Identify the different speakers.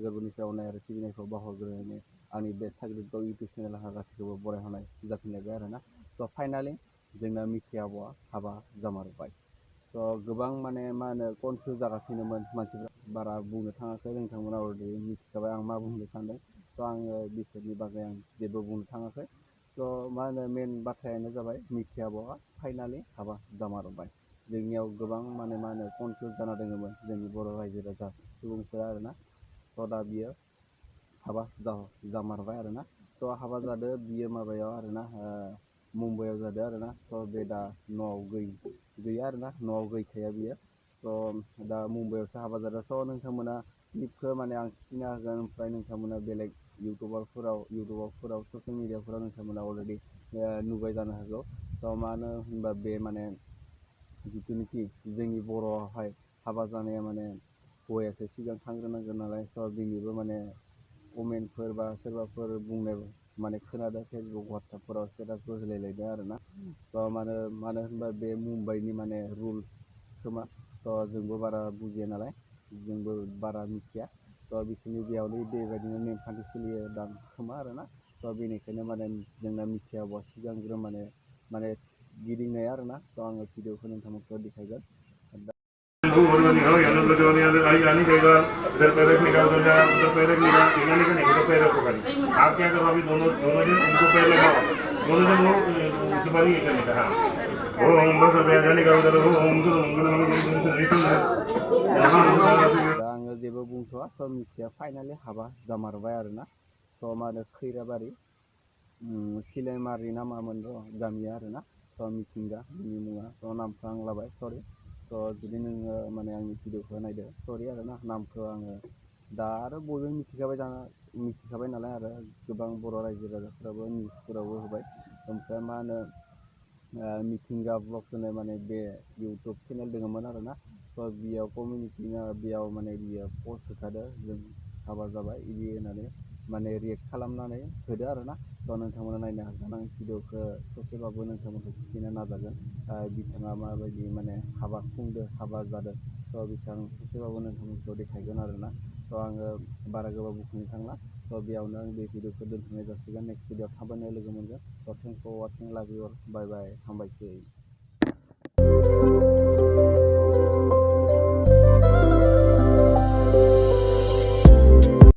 Speaker 1: गोरबोनिफ्राय अननाय आरो सिबिनायखौ बावहरग्रोनानै आंनि बे साग्रिद इउटुब चेनेलहा गासैखौबो बरायहरनाय जाफिनलायबाय आरोना। स' फाइनालि जोंना मिथि आब'आ हाबा जामारबाय। स' गोबां माने मा होनो कनफिउज जागासिनोमोन मानसिफ्रा, बारा बुंनो थाङाखै, नोंथांमोना अलरेडि मिथिखाबाय आं मा बुंनो सानदों। स' आङो बिसोरनि बागै आं जेबो बुंनो थाङाखै। स' मा होनो मेन बाथ्रायानो जाबाय मिथि आब'आ फाइनालि हाबा जामारबाय। जोंनियाव गोबां माने मा होनो कनफिउज जाना दङमोन जोंनि बर' रायजो राजा सुबुंफोरा आरोना। स' दा बियो हाबा जामारबाय आरोना। स' हाबा जादो बियो माबायाव आरोना मुम्बाइआव जादों आरोना। स' बे दा न'आव गैया आरोना, न'आव गैखाया बियो। स' दा मुम्बाइआवसो हाबा जादों। स' नोंथांमोना क्लिपखौ माने आं खिथिना होगोन, ओमफ्राय नोंथांमोना बेलेग इउटुबारफोराव ससियेल मिडियाफोराव नोंथांमोना अलरेडि नुबाय जानो हागौ। स' मानो होनबा बे माने जिथुनिखि जोंनि बर'आवहाय हाबा जानाया माने हौवायासो सिगां थांग्रोनांगोन नालाय। स' बेनिबो माने कमेन्टफोर बा सोरबाफोर बुंनाय माने खोनादों फेसबुक वाट्सएपफोराव स्टेटासबो होलायलायदों आरोना। स' मानो होनबा बे मुम्बाइनि माने रुल खोमा। स' जोंबो बारा बुजिया नालाय, जोंबो बारा मिथिया। स' बिसोरनि बेयावनो बेबायदिनो नेमखान्थि सोलियो दां खोमा आरोना। स' बेनिखायनो माने जोंना मिथि आब'आ सिगांग्रो माने गिदिंनाय आरोना। स' आङो भिडिअखौ नोंथांमोनखौ देखायगोन।
Speaker 2: आप क्या करो अभी दोनों दोनों जन उनको पैर लगाओ, दोनों जन वो सुपारी ये करने का। हाँ ओम बस जाने का उधर ओम
Speaker 1: दा आङो जेबो बुंथ'वा। स' मिथिया फाइनालि हाबा जामारबाय आरोना। स' मा होनो खैराबारि सिलायमारि ना मामोन र' गामिया आरोना। स' मिथिंगा बिनि मुङा। स' नामखौ आं लाबाय, सरि। स' जुदि नोङो माने आंनि भिडिअखौ नायदो सरि आरोना, नामखौ आङो दा आरो बयबो मिथिखाबाय नालाय, आरो गोबां बर' रायजो राजाफ्राबो निउसफोरावबो होबाय। ओमफ्राय मा होनो मिथिंगा ब्लग्स होनाय माने बे इउटुब चेनेल दङमोन आरोना। स' बेयाव बेयाव माने बियो पस्ट होखादो जों हाबा जाबाय बिदि होननानै माने रियेक्ट खालामनानै होदो आरोना। स' नोंथांमोना नायनो हागोन, आं भिडिअखौ ससेबाबो नोंथांमोनखौ खिन्थिनो नाजागोन। बिथाङा माबायदि माने हाबा खुंदो, हाबा जादों। स' बिथां ससेबाबो नोंथांमोनखौ देखायगोन आरोना। स' आङो बारा गोबाव बुंनो थांला। स' बेयावनो आं बे भिडिअखौ दोनथ'नाय जासिगोन। नेक्स्ट भिडिअ थाबैनो लोगो मोनगोन। स' थेंक्स फर वाचिं, लाभ इउ अल, बाय बाय, हामबायसै।